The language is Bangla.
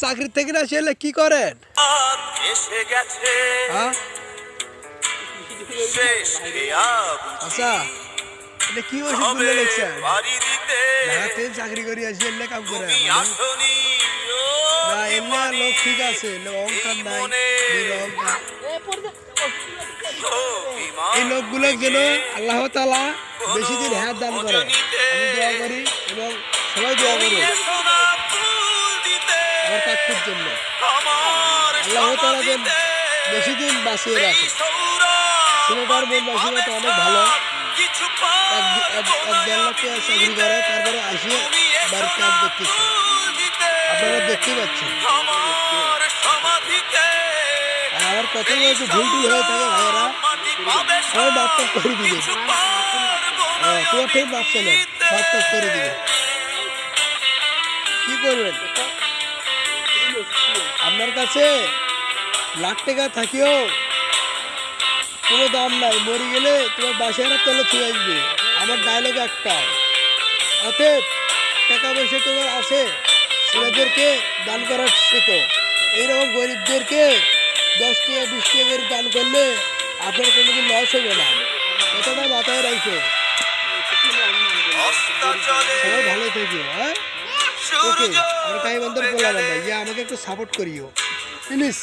চাকরি থেকে না আসলে কি করেন? হ্যাঁ আচ্ছা, এটা কি ওষুধ গুলো লিখছেন? ঢাকাতে চাকরি করে আসি এলে কাম করে না, এমনি লোক ঠিক আছে, অহংকার নাই, নিরহংকার। এই লোকগুলো যেন আল্লাহ তাআলা বেশি দিন হায়াত দান করে, আমি দোয়া করি এবং সবাই দোয়া করি আমার কাকুর জন্য। আল্লাহ তাআলা যেন বেশি দিন বাঁচিয়ে রাখে। ছেলেটার মন মানসিকতা অনেক ভালো, এক দেড় লাখ টাকা চাকরি করে, তারপরে আসিয়ে বাড়ির কাজ দেখতেছে, আপনারা দেখতেই পাচ্ছেন। আর আমার কথা একটু ভুল টুল হয়ে থাকে ভাইয়েরা, সবাই মাপ করে দিবে। তোমার ঠিক মাপ চলে, মাপ করে দিবে। কি করবেন? আপনার কাছে লাখ টাকা থাকিও কোনো দাম নাই, মরে গেলে তোমার বাসায় তলে ছুঁয়ে আসবে। আমার ডায়লগ একটাই, অতএব টাকা পয়সা তোমার আছে, ছেলেদেরকে দান করার শেখো। এইরকম গরিবদেরকে 10 টাকা 20 টাকা করে দান করলে আপনার কোনোদিন লস হবে না, কথাটা মাথায় রাখো। সবাই ভালো থাকিও। হ্যাঁ, ওকে, আমার কাই বন্ধুর বললাম, আমাকে একটু সাপোর্ট করিও প্লিজ।